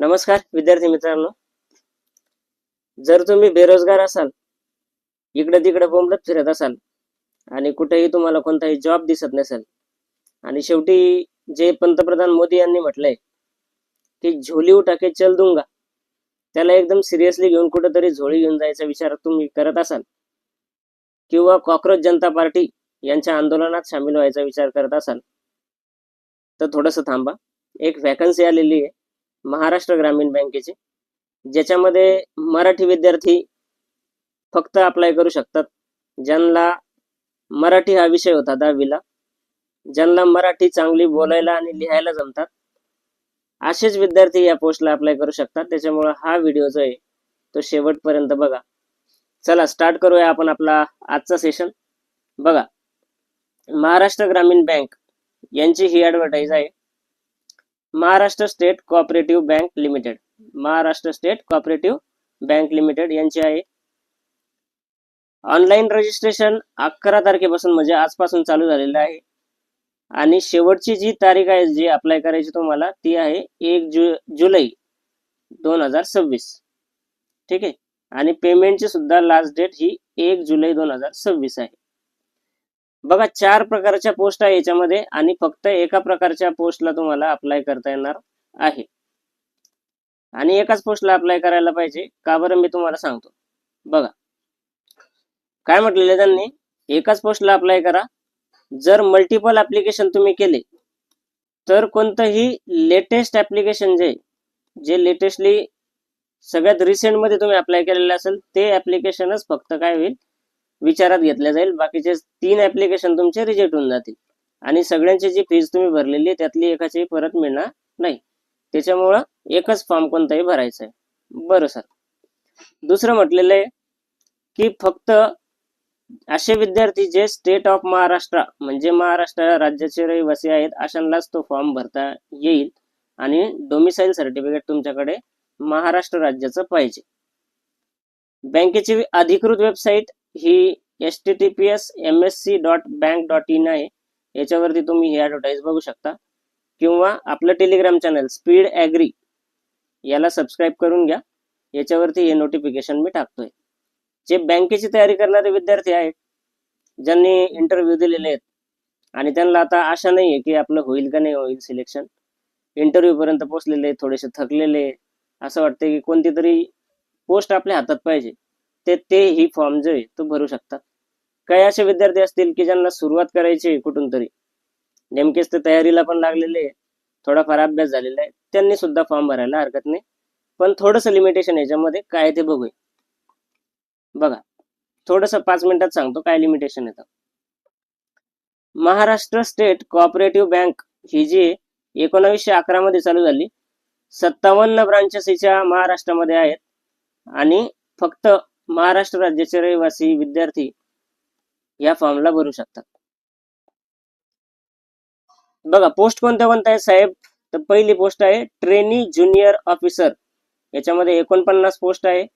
नमस्कार विद्यार्थी मित्रांनो, जर तुम्ही बेरोजगार असाल, इकडे तिकडे बोंबलत फिरत असाल आणि कुठेही तुम्हाला कोणताही जॉब दिसत नसेल आणि शेवटी जे पंतप्रधान मोदी यांनी म्हटलंय की झोली उठा के चल दूंगा, त्याला एकदम सिरियसली घेऊन कुठेतरी झोळी घेऊन जायचा विचार तुम्ही करत असाल किंवा कॉक्रोच जनता पार्टी यांच्या आंदोलनात सामील व्हायचा विचार करत असाल तर थोडंसं थांबा. एक वॅकन्सी आलेली आहे महाराष्ट्र ग्रामीण बँकेची, ज्याच्यामध्ये मराठी विद्यार्थी फक्त अप्लाय करू शकतात. ज्यांना मराठी हा विषय होता 10वीला, ज्यांना मराठी चांगली बोलायला आणि लिहायला जमतात, असेच विद्यार्थी या पोस्टला अप्लाय करू शकतात. त्याच्यामुळे हा व्हिडिओ जो आहे तो शेवटपर्यंत बघा. चला स्टार्ट करूया आपण आपला आजचा सेशन. बघा, महाराष्ट्र ग्रामीण बँक यांची ही ॲडव्हर्टाईज आहे. Maharashtra state cooperative bank limited, Maharashtra state cooperative bank limited यांची आहे. ऑनलाईन रजिस्ट्रेशन 11 तारखेपासून म्हणजे आजपासून चालू झालेलं आहे आणि शेवटची जी तारीख आहे जी अप्लाय करायची तुम्हाला ती आहे 1 जुलै 2026. ठीक आहे. आणि पेमेंटची सुद्धा लास्ट डेट ही 1 जुलै 2026 आहे. बघा, 4 प्रकारच्या पोस्ट आहे याच्यामध्ये आणि फक्त एका प्रकारच्या पोस्टला तुम्हाला अप्लाय करता येणार आहे आणि एकाच पोस्टला अप्लाय करायला पाहिजे. का बरं मी तुम्हाला सांगतो. बघा काय म्हटलेलं त्यांनी, एकाच पोस्टला अप्लाय करा. जर मल्टिपल ऍप्लिकेशन तुम्ही केले तर कोणतंही लेटेस्ट ऍप्लिकेशन जे लेटेस्टली सगळ्यात रिसेंट मध्ये तुम्ही अप्लाय केलेलं असेल ते ऍप्लिकेशनच फक्त काय होईल विचारात घेतल्या जाईल. बाकीचे 3 ऍप्लिकेशन तुमचे रिजेक्ट होऊन जातील आणि सगळ्यांची जी फीज तुम्ही भरलेली त्यातली एकाची परत मिळणार नाही. त्याच्यामुळं एकच फॉर्म कोणताही भरायचा आहे. बरं सर, दुसरं म्हटलेलं आहे की फक्त असे विद्यार्थी जे स्टेट ऑफ महाराष्ट्र म्हणजे महाराष्ट्र राज्याचे रहिवासी आहेत अशांनाच तो फॉर्म भरता येईल आणि डोमिसाईल सर्टिफिकेट तुमच्याकडे महाराष्ट्र राज्याचं पाहिजे. बँकेची अधिकृत वेबसाईट ही https://msc.bank.in आहे. याच्यावरती तुम्ही ही ॲडव्हर्टाईज बघू शकता किंवा आपलं टेलिग्राम चॅनल स्पीड ॲग्री याला सबस्क्राईब करून घ्या. याच्यावरती हे नोटिफिकेशन मी टाकतोय. जे बँकेची तयारी करणारे विद्यार्थी आहेत, ज्यांनी इंटरव्ह्यू दिलेले आहेत आणि त्यांना आता आशा नाही आहे की आपलं होईल का नाही होईल सिलेक्शन, इंटरव्ह्यू पर्यंत पोहोचलेले, थोडेसे थकलेले, असं वाटतं की कोणती तरी पोस्ट आपल्या हातात पाहिजे, ते ही फॉर्म जो आहे तो भरू शकतात. काही असे विद्यार्थी असतील की ज्यांना सुरुवात करायची कुठून तरी, नेमकेच ते तयारीला पण लागलेले, थोडाफार अभ्यास झालेला आहे, त्यांनी सुद्धा फॉर्म भरायला हरकत नाही. पण थोडंसं लिमिटेशन याच्यामध्ये काय ते बघूया. बघा, थोडंसं 5 मिनिटात सांगतो काय लिमिटेशन येतं. महाराष्ट्र स्टेट कोऑपरेटिव्ह बँक ही जी 1911 मध्ये चालू झाली, 57 ब्रांचेस हिच्या महाराष्ट्रामध्ये आहेत आणि फक्त महाराष्ट्र राज्याचे रहिवासी विद्यार्थी या फॉर्मला भरू शकतात. बघा, पोस्ट कोणत्या आहेत साहेब, तर पहिली पोस्ट आहे ट्रेनी ज्युनियर ऑफिसर. याच्यामध्ये 49 पोस्ट आहे.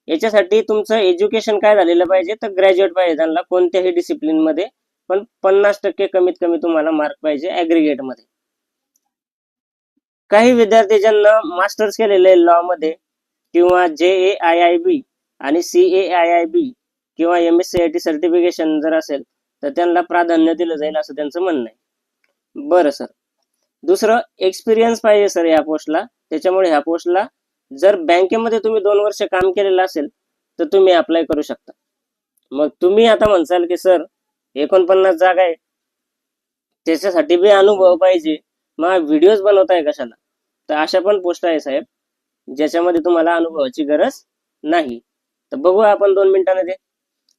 याच्यासाठी तुमचं एज्युकेशन काय झालेलं पाहिजे, तर ग्रॅज्युएट पाहिजे त्यांना कोणत्याही डिसिप्लिन मध्ये, पण 50% कमीत कमी तुम्हाला मार्क पाहिजे ऍग्रिगेट मध्ये. काही विद्यार्थी ज्यांना मास्टर्स केलेले लॉ मध्ये किंवा JAIIB आणि CAIIB किंवा MSCIT सर्टिफिकेशन जर असेल तर त्यांना प्राधान्य दिलं जाईल असं त्यांचं म्हणणं आहे. बरं सर, दुसरं एक्सपिरियन्स पाहिजे सर या पोस्टला. त्याच्यामुळे ह्या पोस्टला जर बँकेमध्ये तुम्ही 2 वर्ष काम केलेलं असेल तर तुम्ही अप्लाय करू शकता. मग तुम्ही आता म्हणसाल की सर 49 जागा आहे, त्याच्यासाठी बी अनुभव पाहिजे, मग व्हिडिओज बनवताय कशाला, तर अशा पण पोस्ट आहे साहेब ज्याच्यामध्ये तुम्हाला अनुभवाची गरज नाही. तर बघू आपण 2 मिनिटांमध्ये.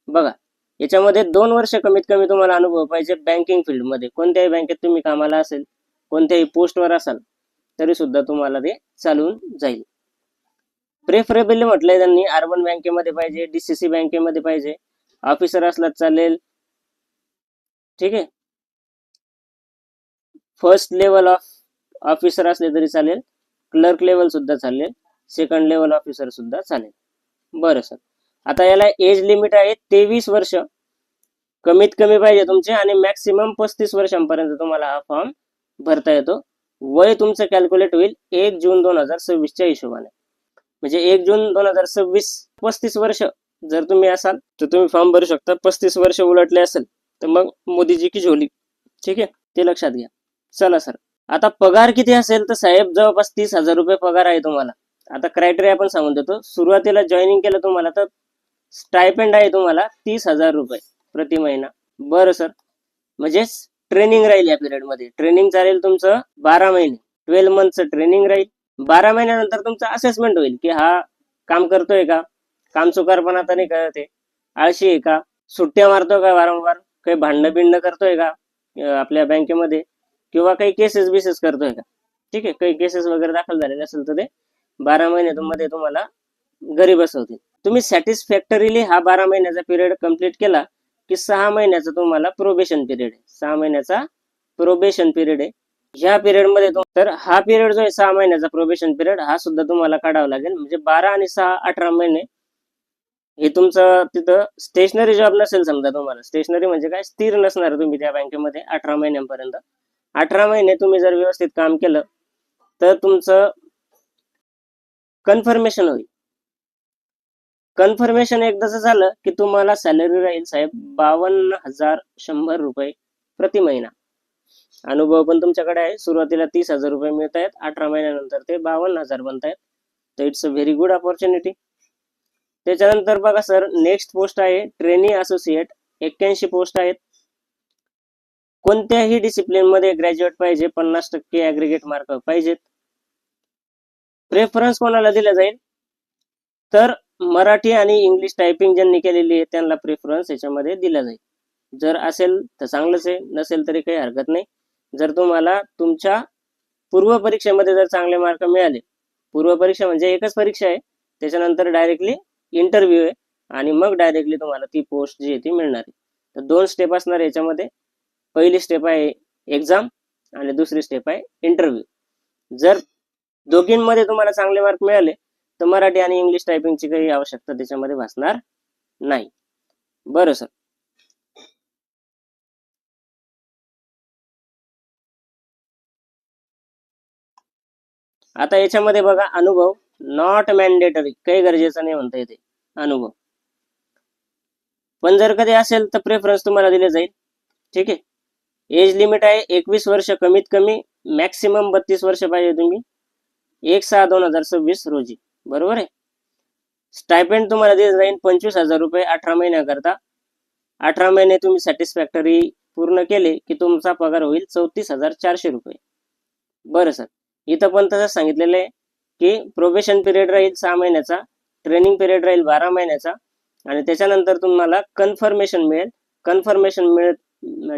बघा, याच्यामध्ये 2 वर्ष कमीत कमी तुम्हाला अनुभव पाहिजे बँकिंग फील्डमध्ये. कोणत्याही बँकेत तुम्ही कामाला असेल, कोणत्याही पोस्टवर असाल तरी सुद्धा तुम्हाला ते चालून जाईल. प्रेफरेबली म्हटलंय त्यांनी अर्बन बँकेमध्ये पाहिजे, DCC बँकेमध्ये पाहिजे, ऑफिसर असला चालेल. ठीक आहे, फर्स्ट लेवल ऑफ ऑफिसर असले तरी चालेल, क्लर्क लेवल सुद्धा चालेल, सेकंड लेवल ऑफिसर सुद्धा चालेल. बरं सर, आता याला एज लिमिट आहे 23 वर्ष कमीत कमी पाहिजे तुमचे आणि मॅक्सिमम 35 वर्षांपर्यंत तुम्हाला हा फॉर्म भरता येतो. वय तुमचं कॅल्क्युलेट होईल 1 जून 2026च्या हिशोबाने. म्हणजे 1 जून 2026 35 वर्ष जर तुम्ही असाल तर तुम्ही फॉर्म भरू शकता. 35 वर्ष उलटले असेल तर मग मोदीजी की झोली. ठीक आहे, ते लक्षात घ्या. चला सर, आता पगार किती असेल तर साहेब जवळपास 30,000 रुपये पगार आहे तुम्हाला. आता क्रायटेरिया आपण सांगून देतो. सुरुवातीला जॉईनिंग केलं तुम्हाला तर स्टायपेंड आहे तुम्हाला 30,000 रुपये प्रति महिना. बरं सर, म्हणजे ट्रेनिंग राहील या पिरियड मध्ये. ट्रेनिंग चालेल तुमचं 12 महिने. 12 मंथचं ट्रेनिंग राहील. 12 महिन्यानंतर तुमचं असेसमेंट होईल की हा काम करतोय का, काम चुकारपणा तर नाही करत आहे, आळशी आहे का, सुट्ट्या मारतोय का वारंवार, काही भांडणं बिंडणं करतोय का आपल्या बँकेमध्ये, किंवा काही केसेस बिसेस करतोय का. ठीक आहे, काही केसेस वगैरे दाखल झालेले असेल तर ते 12 महिन्यामध्ये तुम्हाला घरी बसवतील. तुम्ही सॅटिस्फॅक्टरीली हा 12 महिन्याचा पिरियड कंप्लीट केला की 6 महिन्याचा तुम्हाला प्रोबेशन पिरियड आहे. 6 महिन्याचा प्रोबेशन पिरियड आहे. ह्या पिरियड मध्ये तर हा पिरियड जो आहे 6 महिन्याचा प्रोबेशन पिरियड, हा सुद्धा तुम्हाला काढावा लागेल. म्हणजे 12 आणि 6 18 महिने हे तुमचं तिथं स्टेशनरी जॉब नसेल समजा तुम्हाला. स्टेशनरी म्हणजे काय, स्थिर नसणार तुम्ही त्या बँकेमध्ये 18 महिन्यांपर्यंत. 18 महिने तुम्ही जर व्यवस्थित काम केलं तर तुमचं कन्फर्मेशन होईल. कन्फर्मेशन एकदाच झालं की तुम्हाला सॅलरी राहील साहेब 52,100 रुपये प्रति महिना. अनुभव पण तुमच्याकडे आहे. सुरुवातीला 30,000 रुपये मिळत आहेत, 18 महिन्यानंतर ते 52,000 बनत आहेत. तर it's a very good opportunity. त्याच्यानंतर बघा सर, नेक्स्ट पोस्ट आहे ट्रेनी असोसिएट. 81 पोस्ट आहेत. कोणत्याही डिसिप्लिन मध्ये ग्रॅज्युएट पाहिजे, 50% ऍग्रिगेट मार्क पाहिजेत. प्रेफरन्स कोणाला दिला जाईल तर मराठी आणि इंग्लिश टायपिंग ज्यांनी केलेली आहे त्यांना प्रेफरन्स याच्यामध्ये दिला जाईल. जर असेल तर चांगलंच आहे, नसेल तरी काही हरकत नाही. जर तुम्हाला तुमच्या पूर्व परीक्षेमध्ये जर चांगले मार्क मिळाले, पूर्व परीक्षा म्हणजे एकच परीक्षा आहे, त्याच्यानंतर डायरेक्टली इंटरव्ह्यू आहे आणि मग डायरेक्टली तुम्हाला ती पोस्ट जी आहे ती मिळणार आहे. तर 2 स्टेप असणार याच्यामध्ये. पहिली स्टेप आहे एक्झाम आणि दुसरी स्टेप आहे इंटरव्ह्यू. जर दोघींमध्ये तुम्हाला चांगले मार्क मिळाले तर मराठी आणि इंग्लिश टायपिंगची काही आवश्यकता त्याच्यामध्ये भासणार नाही. बरं सर, आता याच्यामध्ये बघा अनुभव नॉट मॅन्डेटरी, काही गरजेचं नाही म्हणता येते अनुभव. पण जर कधी असेल तर प्रेफरन्स तुम्हाला दिले जाईल. ठीक आहे. एज लिमिट आहे 21 वर्ष कमीत कमी, मॅक्सिमम 32 वर्ष पाहिजे तुम्ही 1/6/2026 रोजी. बरोबर आहे. स्टायपेंड तुम्हाला दिले जाईल 25,000 रुपये 18 महिन्याकरता. 18 महिने तुम्ही सॅटिस्फॅक्टरी पूर्ण केले की तुमचा पगार होईल 34,400 रुपये. बरं सर, इथं पण तसंच सांगितलेलं आहे की प्रोबेशन पिरियड राहील 6 महिन्याचा, ट्रेनिंग पिरियड राहील 12 महिन्याचा आणि त्याच्यानंतर तुम्हाला कन्फर्मेशन मिळेल. कन्फर्मेशन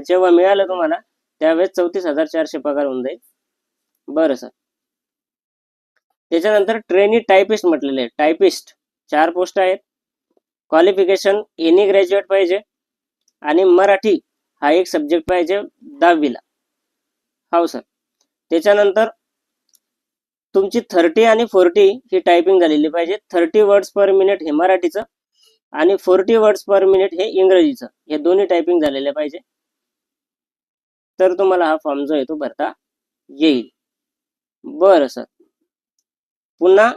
जेव्हा मिळालं तुम्हाला त्यावेळेस 34,400 पगार होऊन जाईल. बरं सर, त्याच्यानंतर ट्रेनी टायपिस्ट म्हटलेले आहे. टायपिस्ट 4 पोस्ट आहेत. क्वालिफिकेशन एनी ग्रॅज्युएट पाहिजे आणि मराठी हा एक सब्जेक्ट पाहिजे 10वीला. हो सर. त्याच्यानंतर तुमची 30 आणि 40 ही टायपिंग झालेली पाहिजे. 30 वर्ड्स पर मिनिट हे मराठीचं आणि 40 वर्ड्स पर मिनिट हे इंग्रजीचं, हे दोन्ही टायपिंग झालेले पाहिजे. तर तुम्हाला हा फॉर्म जो आहे तो भरता येईल. बरं सर, पुन्हा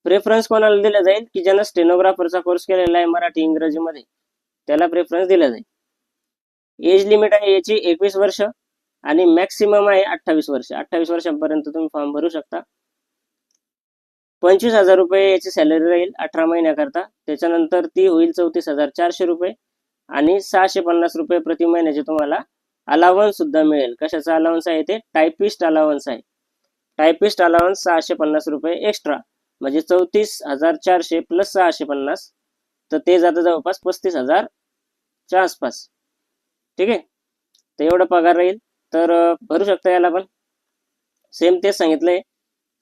प्रेफरन्स कोणाला दिला जाईल की ज्यानं स्टेनोग्राफरचा कोर्स केलेला आहे मराठी इंग्रजीमध्ये, त्याला प्रेफरन्स दिला जाईल. एज लिमिट आहे याची 21 वर्ष आणि मॅक्सिमम आहे 28 वर्ष. 28 वर्षांपर्यंत तुम्ही फॉर्म भरू शकता. 25,000 रुपये याची सॅलरी राहील 18 महिन्याकरता. त्याच्यानंतर ती होईल 34,400 रुपये आणि 650 रुपये प्रति महिन्याचे तुम्हाला अलावन्स सुद्धा मिळेल. कशाचा अलावन्स आहे ते? टायपिस्ट अलावन्स आहे. टायपिस्ट अलावन्स 650 रुपये एक्स्ट्रा, म्हणजे 34,400 प्लस 650, तर ते जातं जवळपास 35,000च्या आसपास. ठीक आहे. तर एवढा पगार राहील. तर भरू शकता याला पण. सेम तेच सांगितलंय.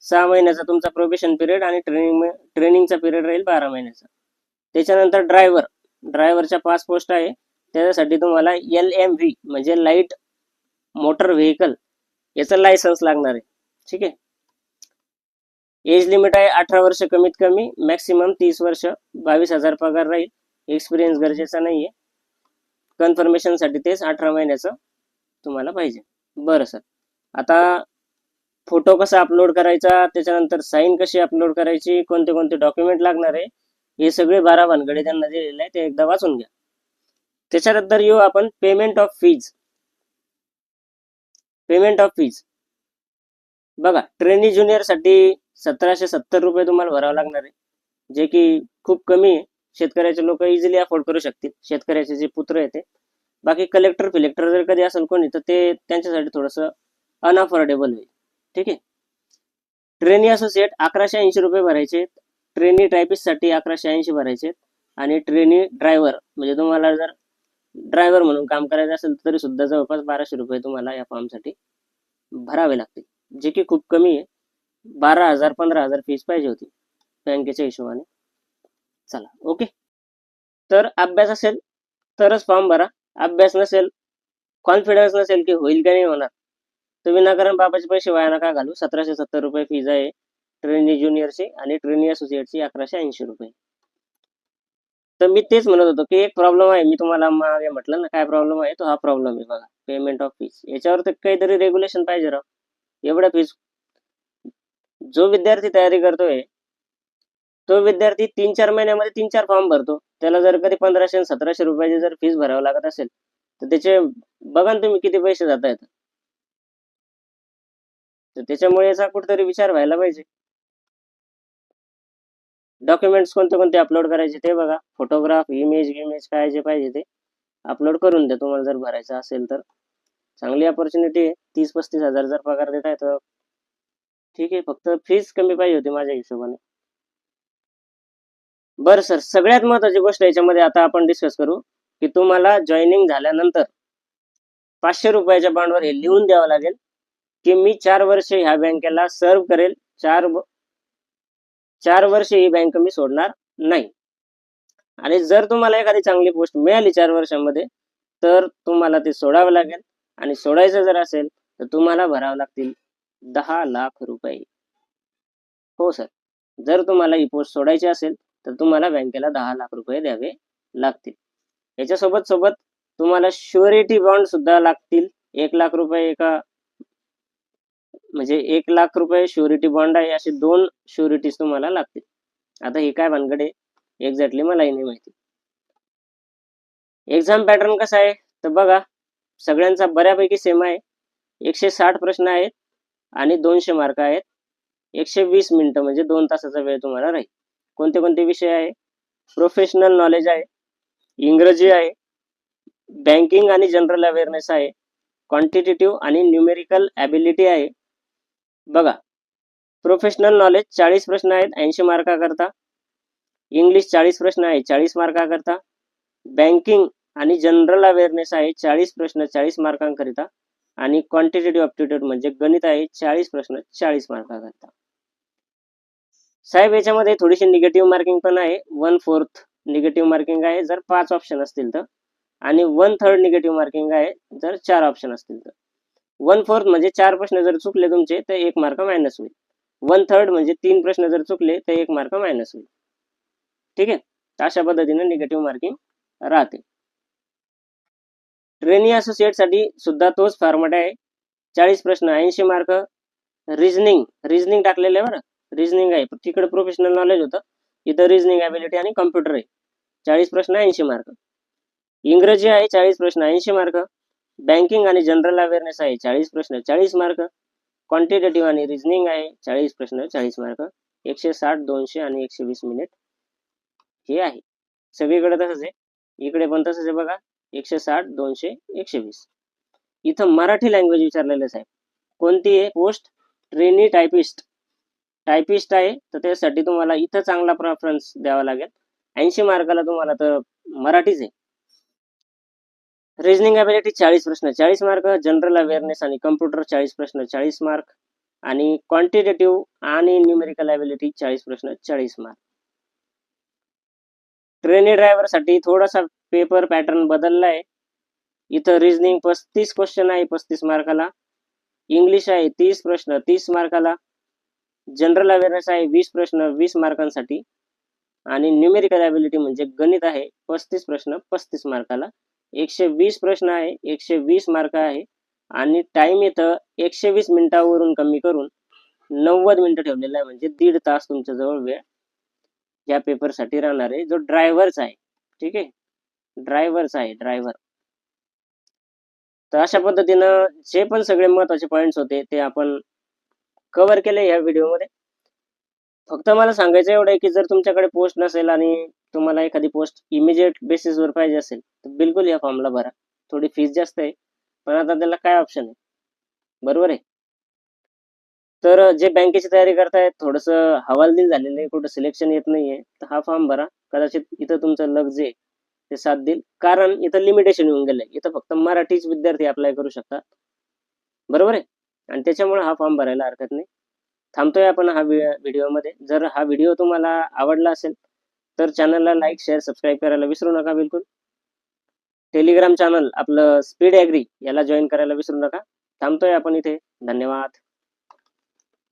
6 महिन्याचा तुमचा प्रोबेशन पिरियड आणि ट्रेनिंगचा पिरियड राहील 12 महिन्याचा. त्याच्यानंतर ड्रायव्हरच्या 5 पोस्ट आहे. त्याच्यासाठी तुम्हाला LMV म्हणजे लाईट मोटर व्हेकल याचं लायसन्स लागणार आहे. ठीक आहे. एज लिमिट आहे 18 वर्ष कमीत कमी, मॅक्सिमम 30 वर्ष, 22,000 पगार राहील. एक्सपिरियन्स गरजेचा नाहीये. कन्फर्मेशनसाठी तेच 18 महिन्याचं तुम्हाला पाहिजे. बरं सर, आता फोटो कसा अपलोड करायचा, त्याच्यानंतर साईन कशी अपलोड करायची, कोणते कोणते डॉक्युमेंट लागणार आहे, हे सगळे 12 भानगडे त्यांना दिलेले आहे, ते एकदा वाचून घ्या. त्याच्यानंतर येऊ आपण payment of fees. Payment of fees बघा, ट्रेनी ज्युनियर साठी 1770 रुपये तुम्हाला भरावं लागणार आहे, जे की खूप कमी आहे. शेतकऱ्याचे लोक इझिली अफोर्ड करू शकतील, शेतकऱ्याचे जे पुत्र आहे ते. बाकी कलेक्टर फिलेक्टर जर कधी असेल कोणी तर ते त्यांच्यासाठी थोडस अनअफोर्डेबल होईल. ठीक आहे. ट्रेनी असोसिएट 1180 रुपये भरायचे. ट्रेनी टायपिस्ट साठी 1180 भरायचे. आणि ट्रेनी ड्रायव्हर म्हणजे तुम्हाला जर ड्रायव्हर म्हणून काम करायचं असेल तरी सुद्धा जवळपास 1200 रुपये तुम्हाला या फॉर्मसाठी भरावे लागतील, जे की खूप कमी आहे. 12,000 15,000 फीस पाहिजे होती बँकेच्या हिशोबाने. चला ओके. तर अभ्यास असेल तरच फॉर्म भरा. अभ्यास नसेल, कॉन्फिडन्स नसेल की होईल का नाही होणार, तर विनाकारण बाबाचे पैसे वाया नका घालू. 1770 रुपये फीज आहे ट्रेनी ज्युनियरची आणि ट्रेनी असोसिएटची 1180 रुपये. तर मी तेच म्हणत होतो की एक प्रॉब्लेम आहे, मी तुम्हाला मागे म्हटलं ना काय प्रॉब्लेम आहे, तो हा प्रॉब्लेम आहे बघा, पेमेंट ऑफ फीज. याच्यावर तर काहीतरी रेग्युलेशन पाहिजे राव. एवढ्या फीज जो विद्यार्थी तयारी करतोय तो विद्यार्थी 3-4 महिन्यामध्ये 3-4 फॉर्म भरतो. त्याला जर कधी 1500 1700 रुपयाची जर फीस भरावं लागत असेल तर त्याचे बघा ना तुम्ही किती पैसे जात आहेत. तर त्याच्यामुळे याचा कुठेतरी विचार व्हायला पाहिजे. डॉक्युमेंट्स कोणते कोणते अपलोड करायचे ते बघा. फोटोग्राफ, इमेज काय जे पाहिजे ते अपलोड करून द्या तुम्हाला जर भरायचं असेल तर. चांगली अपॉर्च्युनिटी आहे. 30-35 हजार जर पगार देत आहे तर ठीक आहे, फक्त फीस कमी पाहिजे होती माझ्या हिशोबाने. बरं सर, सगळ्यात महत्वाची गोष्ट याच्यामध्ये आता आपण डिस्कस करू की तुम्हाला जॉईनिंग झाल्यानंतर 500 रुपयाच्या बॉन्डवर हे लिहून द्यावं लागेल की मी 4 वर्ष ह्या बँकेला सर्व्ह करेल. 4 वर्ष ही बँक मी सोडणार नाही. आणि जर तुम्हाला एखादी चांगली पोस्ट मिळाली 4 वर्षांमध्ये तर तुम्हाला ते सोडावं लागेल. आणि सोडायचं जर असेल तर तुम्हाला भरावं लागतील 10 लाख रुपये. हो सर, जर तुम्हाला ही पोस्ट सोडायची असेल तर तुम्हाला बँकेला 10 लाख रुपये द्यावे लागतील. याच्यासोबत सोबत तुम्हाला श्युरिटी बॉन्ड सुद्धा लागतील. 1 लाख रुपये म्हणजे 1 लाख रुपये श्युरिटी बॉन्ड आहे. असे 2 श्युरिटीज तुम्हाला लागतील. आता ही काय भानगड आहे एक्झॅक्टली मलाही नाही माहिती. एक्झाम पॅटर्न कसा आहे तर बघा, सगळ्यांचा बऱ्यापैकी सेम आहे. 160 प्रश्न आहेत आणि 200 मार्क आहेत. 120 मिनिटं म्हणजे 2 तासाचा वेळ तुम्हाला राहील. कोणते कोणते विषय आहे? प्रोफेशनल नॉलेज आहे, इंग्रजी आहे, बँकिंग आणि जनरल अवेअरनेस आहे, क्वांटिटेटिव्ह आणि न्यूमेरिकल ॲबिलिटी आहे. बघा, प्रोफेशनल नॉलेज 40 प्रश्न आहेत 80 मार्काकरता. इंग्लिश 40 प्रश्न आहे 40 मार्काकरता. बँकिंग आणि जनरल अवेअरनेस आहे 40 प्रश्न 40 मार्कांकरिता. आणि क्वांटिटेटिव्ह ॲप्टिट्यूड म्हणजे गणित आहे 40 प्रश्न 40 मार्काकरता. साहेब याच्यामध्ये थोडीशी निगेटिव्ह मार्किंग पण आहे. 1/4 निगेटिव्ह मार्किंग आहे जर 5 ऑप्शन असतील तर, आणि 1/3 निगेटिव्ह मार्किंग आहे जर 4 ऑप्शन असतील तर. 1/4 म्हणजे 4 प्रश्न जर चुकले तुमचे तर 1 मार्क मायनस होईल. 1/3 म्हणजे 3 प्रश्न जर चुकले तर 1 मार्क मायनस होईल. ठीक आहे, अशा पद्धतीने निगेटिव्ह मार्किंग राहते. ट्रेनी असोसिएट साठी सुद्धा तोच फॉर्मॅट आहे. 40 प्रश्न 80 मार्क. रिझनिंग टाकलेलं आहे बरं, रिझनिंग आहे. तिकडे प्रोफेशनल नॉलेज होतं, इथं रिझनिंग ॲबिलिटी आणि कम्प्युटर आहे. 40 प्रश्न 80 मार्क. इंग्रजी आहे 40 प्रश्न 80 मार्क. बँकिंग आणि जनरल अवेअरनेस आहे 40 प्रश्न 40 मार्क. क्वांटिटेटिव्ह आणि रिझनिंग आहे 40 प्रश्न 40 मार्क. 160, 200 आणि 120 मिनिट हे आहे. सगळीकडे तसंच आहे, इकडे पण तसंच आहे बघा. 160, 200, 120. इथं मराठी लँग्वेज विचारलेलं साहेब. कोणती आहे पोस्ट? ट्रेनी टायपिस्ट आहे. तर त्यासाठी तुम्हाला इथं चांगला प्रेफरन्स द्यावा लागेल. 80 मार्काला तुम्हाला तर मराठीच आहे. रिजनिंग ॲबिलिटी 40 प्रश्न 40 मार्क. जनरल अवेअरनेस आणि कम्प्युटर 40 प्रश्न 40 मार्क. आणि क्वांटिटेटिव्ह आणि न्यूमेरिकल ॲबिलिटी 40 प्रश्न 40 मार्क. ट्रेनी ड्रायव्हर साठी थोडासा पेपर पॅटर्न बदलला आहे. इथं रिजनिंग 35 क्वेश्चन आहे 35 मार्काला. इंग्लिश आहे 30 प्रश्न 30 मार्काला. जनरल अवेअरनेस आहे 20 प्रश्न 20 मार्कांसाठी. आणि न्यूमेरिकल ॲबिलिटी म्हणजे गणित आहे 35 प्रश्न 35 मार्काला. 120 प्रश्न आहे 120 मार्क आहे. आणि टाइम इथं 120 मिनिटावरून कमी करून 90 मिनिटं ठेवलेला आहे, म्हणजे 1.5 तास तुमच्या जवळ वेळ या पेपरसाठी राहणार आहे, जो ड्रायव्हरचा आहे. ठीक आहे, ड्रायव्हरचा आहे, ड्रायव्हर. तर अशा पद्धतीनं जे पण सगळे महत्त्वाचे पॉईंट्स होते ते आपण कव्हर केले या व्हिडिओमध्ये. फक्त मला सांगायचं एवढं आहे की जर तुमच्याकडे पोस्ट नसेल आणि तुम्हाला एखादी पोस्ट इमिजिएट बेसिसवर पाहिजे असेल तर बिलकुल या फॉर्मला भरा. थोडी फीस जास्त आहे, पण आता त्याला काय ऑप्शन आहे, बरोबर आहे. तर जे बँकेची तयारी करतायत, थोडंसं हवालदिल झालेलं आहे, कुठं सिलेक्शन येत नाहीये, तर हा फॉर्म भरा. कदाचित इथं तुमचं लक जे ते साथ देईल, कारण इथं लिमिटेशन येऊन गेलंय. इथं फक्त मराठीच विद्यार्थी अप्लाय करू शकतात, बरोबर आहे. आणि त्याच्यामुळे हा फॉर्म भरायला हरकत नाही. थांबतोय आपण हा व्हिडिओमध्ये. जर हा व्हिडिओ तुम्हाला आवडला असेल तर चॅनलला लाईक, शेअर, सबस्क्राईब करायला विसरू नका बिलकुल. टेलिग्राम चॅनल आपलं स्पीड ॲग्री याला जॉईन करायला विसरू नका. थांबतोय आपण इथे. धन्यवाद.